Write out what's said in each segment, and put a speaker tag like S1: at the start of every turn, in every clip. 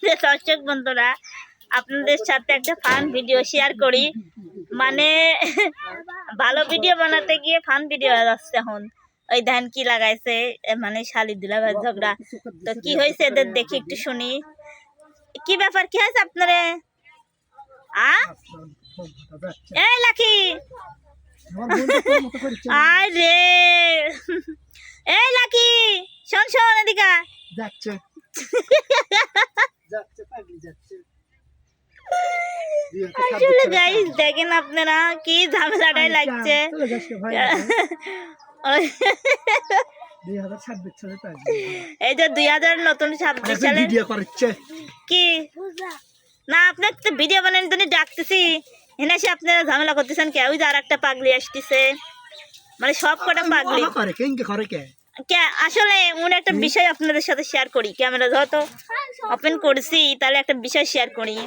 S1: দর্শক বন্ধুরা, আপনাদের সাথে একটা ফান ভিডিও শেয়ার করি। মানে ভালো ভিডিও বানাতে গিয়ে ফান ভিডিও যাচ্ছে এখন। ওই ধান কি লাগাইছে, মানে শালি দিলা ভাই ঝগড়া। তো কি হয়েছে এদের দেখি একটু শুনি। কি ব্যাপার, কি হয়েছে আপনারে? এই লাকি, আরে এই লাকি, শোন শোন এদিকে যাচ্ছে। আসলে গাইস দেখেন আপনারা কি ঝামেলাটাই লাগছে। এই যে 2026 সালে কি না, আপনার তো ভিডিও বানান তো ডাকতেছি, এনে এসে আপনারা ঝামেলা করতেছেন কে? ওই যে আর একটা পাগলি আসতেছে, মানে সব কটা পাগলি কে। আসলে মনে একটা বিষয় আপনাদের সাথে শেয়ার করি, ক্যামেরা যেহেতু ওপেন করছি তাহলে একটা বিষয় শেয়ার করি।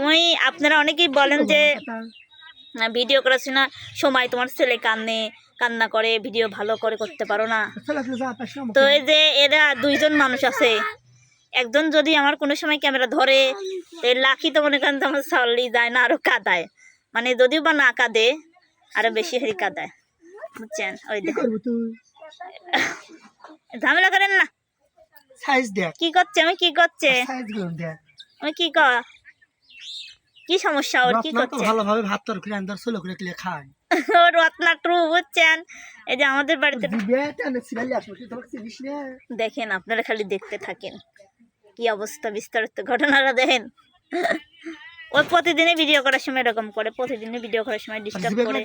S1: ওই আপনারা অনেকেই বলেন যে ভিডিও করাছি না সময়, তোমার ছেলে কান্না করে, ভিডিও ভালো করে করতে পারো না। তো এই যে এরা দুইজন মানুষ আছে, একজন যদি আমার কোনো সময় ক্যামেরা ধরে, লাকি তো মনে করেন আমার চললি যায় না, আরো কাঁদায়, মানে যদিও বা না কাঁদে আরো বেশি হারি কাঁদায়, বুঝছেন? ওই ঝামেলা করেন না। কি করছে আমি, কি করছে আমি, কি সমস্যা ওর, কি করছে?
S2: ভালোভাবে ভাত তরকারি আন্দার ছোলো করে ক্লিয়ে খায়
S1: ওর রত্না ট্রু, বুঝছেন? এই যে আমাদের বাড়িতে দেখেন, আপনারা খালি দেখতে থাকেন কি অবস্থা, বিস্তারিত ঘটনাটা দেখেন। ওই প্রতিদিনই ভিডিও করার সময় এরকম করে, প্রতিদিনই ভিডিও করার সময় ডিস্টার্ব করে।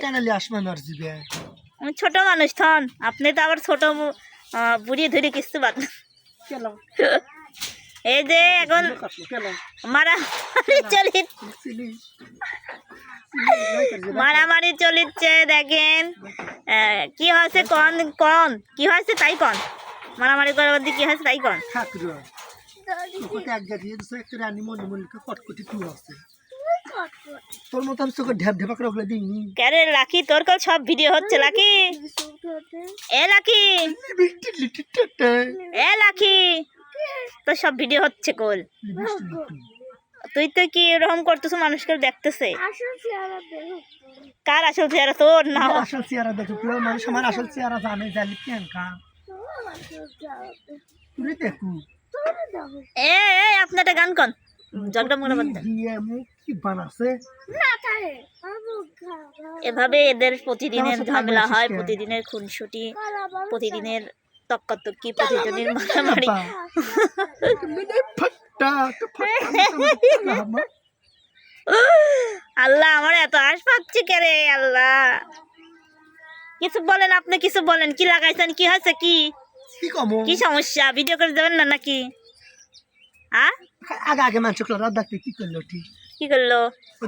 S1: আমি ছোট মানুষ থন, আপনি তো আবার ছোট বুড়িয়ে ধরে কিছু বাদ। এই যে এখন মারামারি চলিচ্ছে দেখেন। কি হয়েছে কন কি হয়েছে তাই কন, মারামারি করার মধ্যে কি হয়েছে তাই কন।
S2: তোর মতো আমি চোখে ঢেপ ঢেপা করে ওগুলো দিইনি।
S1: ক্যারে লাকি, তোর কল সব ভিডিও হচ্ছে lucky. A lucky, a lucky, তোর সব ভিডিও হচ্ছে কল। তুই তো কি এরকম করতেছ, মানুষকে দেখতেছে। কার আসল চেহারা? তোর না
S2: আসল চেহারা দেখো, পুরো মানুষ আমার আসল চেহারা জানে, জানি প্রিয়াঙ্কা তুই দেখু।
S1: এ আপনার গান কন, ঝগড়া মুগড়া বাদ দেন।
S2: কি বানাছে
S1: এভাবে এদের প্রতিদিনের ঝামেলা হয়, প্রতিদিনের খুনসুটি, প্রতিদিনের তক্কাতক্কি, প্রতিদিনের মারামারি। আল্লাহ, আমার এত আশ পাচ্ছি কে রে আল্লাহ। কিছু বলেন, আপনি কিছু বলেন, কি লাগাইছেন, কি হয়েছে, কি সমস্যা? ভিডিও করে দেবেন না নাকি?
S2: আগে মানুষ দেখতে কি করলো,
S1: কি করলো?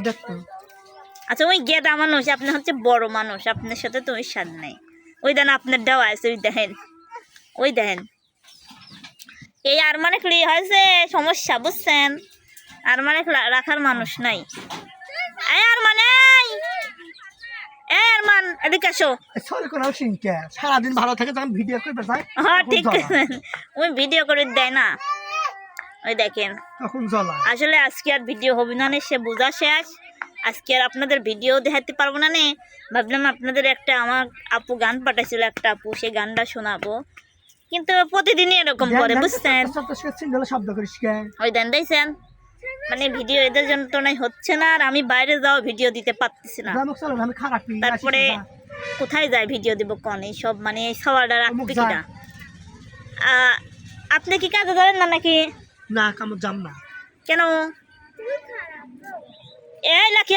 S2: দেখতো।
S1: আচ্ছা, ওই গেদা মানুষ, আপনি হচ্ছে বড় মানুষ, আপনার সাথে তো ওই স্বাদ নাই। ওই দেন আপনার দেওয়া আছে, ওই দেখেন, ওই দেখেন। এই আর মানে কি হয়েছে সমস্যা, বুঝছেন? আর মানে রাখার মানুষ নাই। আর মানে এদিকে আসো।
S2: সারাদিন ভালো থাকে, ভিডিও করবে।
S1: হ্যাঁ ঠিক, ওই ভিডিও করে দেয় না। ওই দেখেন, আসলে আজকে আর ভিডিও হবে না, সে বোঝা শেষ। আজকে আর আপনাদের ভিডিও দেখাতে পারবো না। ভাবলাম আপনাদের একটা, আমার আপু গান পাঠাইছিল, একটা আপু, সেই গানটা শোনাবো, কিন্তু প্রতিদিনই এরকম করে, বুঝছেন? ওই দেন দেখছেন, মানে ভিডিও এদের যন্ত্রণায় হচ্ছে না, আর আমি বাইরে যাও ভিডিও দিতে পারতেছি না। তারপরে কোথায় যায় ভিডিও দিব কোন? এইসব মানে সবার রাখবে কিনা। আপনি কি কাজে ধরেন না নাকি?
S2: না, কামড় যাম না।
S1: কেন? এই লাকি,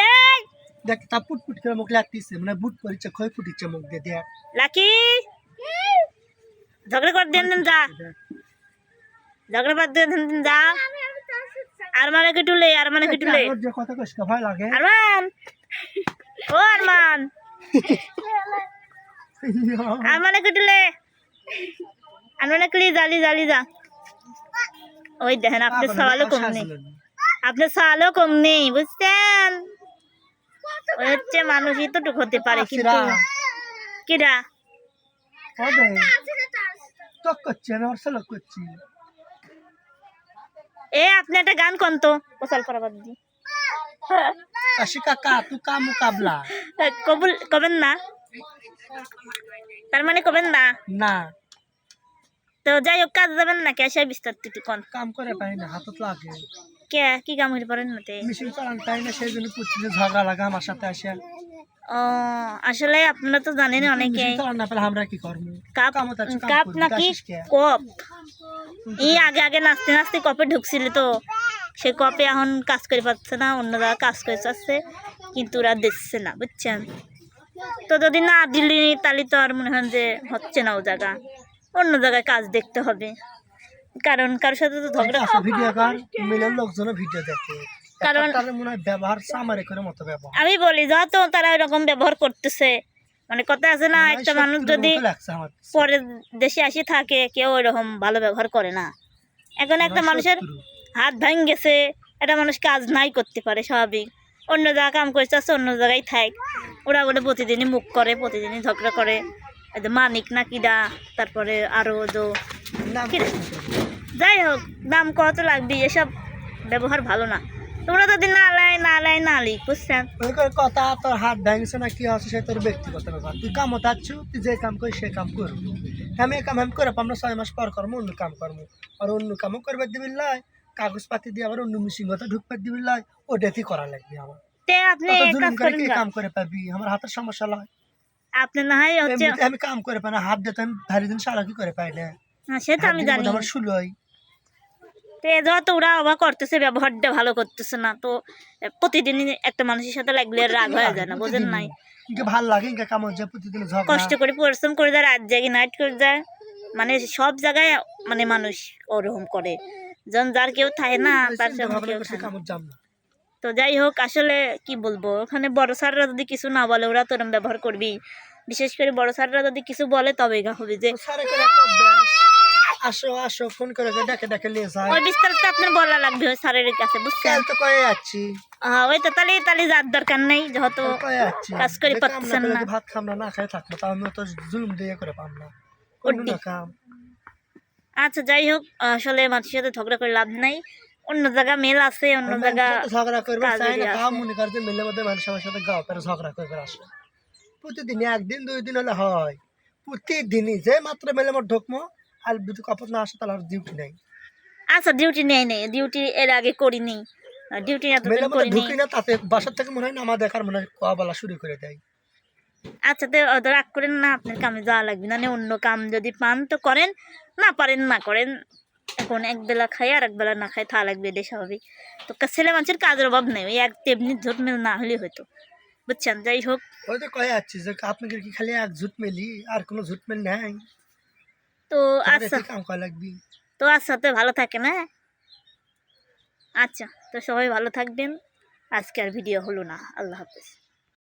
S2: দেখ তা পুটপুট করে মুখ লাগতেছে, মানে বুট পরিচে খই ফুটিছে মুখ দিয়ে। দেখ
S1: লাকি, ঝগড়া করে দেন যা, ঝগড়া বাদ দেন যা। আর মানে কি টুলে, আর মানে কি টুলে,
S2: কথা কষ্ট ভয় লাগে।
S1: আরমান, ও আরমান, আর মানে কি টুলে, আর মানে কি জালি জালি যা। ওই দেখেন, আপনার সওয়ালও কম নেই, আপনার সওয়ালও কম নেই, বুঝছেন? ওই হচ্ছে মানুষই তো টুক হতে পারে, কিন্তু কিরা
S2: করছি আমি, করছি।
S1: এ আপনি একটা গান কোন তো কোসাল পরাবাদ দি
S2: কাশি কাকা তু কা মুকাবলা
S1: কবুল কবেন না, তার মানে কবেন না।
S2: না
S1: তো যাই হোক কাজ যাবেন না কে আসে বিস্তারিত কোন
S2: কাম করে পাই না হাতত লাগে
S1: কে কি কাম হইতে পারেন না তে?
S2: মেশিন চালান পাই না সেই জন্য প্রতিদিন ঝগড়া লাগা আমার সাথে আসে
S1: ও আসলে আপনারা তো জানেন অনেকে
S2: মেশিন চালান না পেলে আমরা কি করবো
S1: কাপ
S2: কামত আছে, কাম
S1: কাপ
S2: করবি,
S1: নাকি
S2: আসিস কে?
S1: কপ এই আগে আগে নাচতে নাচতে কপে ঢুকছিল তো সে কপে এখন কাজ করে পাচ্ছে না, অন্য জায়গায় কাজ করে যাচ্ছে কিন্তু ওরা দিচ্ছে না বুঝছেন। তো যদি না দিলি তাহলে তো আর মনে হয় যে হচ্ছে না ও জায়গা, অন্য জায়গায় কাজ দেখতে হবে, কারণ কারোর সাথে তো ঝগড়া।
S2: ভিডিও কর মিলের লোকজন ভিডিও দেখে
S1: কারণ
S2: তাদের মনে হয় ব্যবহার সামারে করে মতো ব্যবহার
S1: আমি বলি যত তারা এরকম ব্যবহার করতেছে, মানে কথা আছে না একটা মানুষ যদি
S2: লাগছে আমার
S1: পরের দেশে আসি থাকে কেউ এরকম ভালো ব্যবহার করে না। এখন একটা মানুষের হাত ভাঙ গেছে, একটা মানুষ কাজ নাই করতে পারে স্বাভাবিক, অন্য জায়গায় কাম করতে আসছে অন্য জায়গায় থাক, ওরা বলে প্রতিদিনই মুখ করে প্রতিদিনই ঝগড়া করে, এই যে মানিক না কিডা, তারপরে আরও তো যাই হোক দাম কত লাগবে, এসব ব্যবহার ভালো না। তোমরা যদি না লাই না লাই না লি বুঝছেন।
S2: কথা তোর হাত ভাঙছে না কি আছে সে তোর ব্যক্তিগত ব্যাপার, তুই কাম চাচ্ছু তুই যে কাম করিস সে কাম করবি, আমি এই কাম আমি করে পাবো না 6 মাস পর করবো অন্য কাম করবো, আর অন্য কামও করবে দিবি লাই কাগজপাতি দিয়ে আবার অন্য মিশিং কথা ঢুকবে দিবি লাই ওটাতেই করা লাগবে আমার
S1: তে আপনি এক কাজ করেন
S2: কাম করে পাবি আমার হাতের সমস্যা হয়
S1: আপনি না হয় হচ্ছে
S2: আমি কাম করে পাই না হাত দিতে আমি ভারী দিন সারা কি করে পাই না
S1: সে তো আমি জানি।
S2: আমার শুলোই
S1: তো যত ওরা অবাক করতেছে ব্যবহারটা ভালো করতেছে না, তো প্রতিদিনই একটা মানুষের সাথে লাগলে রাগ হয়ে যায় না বোঝেন নাই।
S2: ইনকে ভাল লাগে ইনকে কাম হচ্ছে প্রতিদিন ঝগড়া
S1: কষ্ট করে পরিশ্রম করে যায়, রাত জাগি নাইট করে যায়, মানে সব জায়গায় মানে মানুষ ওরকম করে, যখন যার কেউ থাকে না তার সাথে কেউ থাকে না। তো যাই হোক আসলে কি বলবো, ওখানে বড় স্যাররা যদি কিছু না বলে ওরা তো এরকম ব্যবহার করবি, বিশেষ করে বড় স্যাররা যদি কিছু বলে তবে হবে যে
S2: আসো আসো ফোন করে ডাকে ডাকে নিয়ে যায়
S1: ওই বিস্তারিত আপনার বলা লাগবে ওই স্যারের কাছে বুঝছেন।
S2: তো কয়ে যাচ্ছি
S1: ওই তো তাহলে তাহলে যার দরকার নেই যেহেতু
S2: কয়ে যাচ্ছি
S1: কাজ করে পাচ্ছেন না।
S2: ভাত খাম না খেয়ে থাকবো তাও আমি তো জুলুম দিয়ে করে পাম না অন্য কাম।
S1: আচ্ছা যাই হোক আসলে মানুষের সাথে ঝগড়া করে লাভ নাই, অন্য জায়গা মেল আছে অন্য জায়গা
S2: ঝগড়া করবে চাই না তাও মনে করে যে মেলের মধ্যে মানুষ আমার সাথে গাও করে ঝগড়া করবে আসে প্রতিদিনই একদিন 2 দিন হলে হয়, প্রতিদিনই যে মাত্র মেলে মধ্যে ঢুকমো আর যদি কাপড় না আসে তাহলে আর ডিউটি নাই।
S1: আচ্ছা ডিউটি নেই নেই ডিউটি এর আগে করিনি, ডিউটি এতদিন করিনি।
S2: ঢুকি না তাতে বাসার থেকে মনে হয় না আমার দেখার মনে হয় কোয়া বলা শুরু করে দেয়।
S1: আচ্ছা তো অত রাগ করেন না, আপনার কামে যাওয়া লাগবে না, অন্য কাম যদি পান তো করেন, না পারেন না করেন, এখন একবেলা খাই আর একবেলা না খাই থা লাগবে এটা স্বাভাবিক। তো ছেলে মানুষের কাজের অভাব নেই, ওই এক তেমনি ঝুট মেল না হলে হয়তো বুঝছেন। যাই হোক
S2: ওই তো কয়ে যাচ্ছি যে আপনাকে কি খালি এক ঝুট মেলি আর কোনো ঝুট মেল নেই
S1: তো আচ্ছা
S2: কাম করা লাগবি।
S1: তো আচ্ছা তো ভালো থাকেন হ্যাঁ, আচ্ছা তো সবাই ভালো থাকবেন, আজকে আর ভিডিও হলো না, আল্লাহ হাফেজ।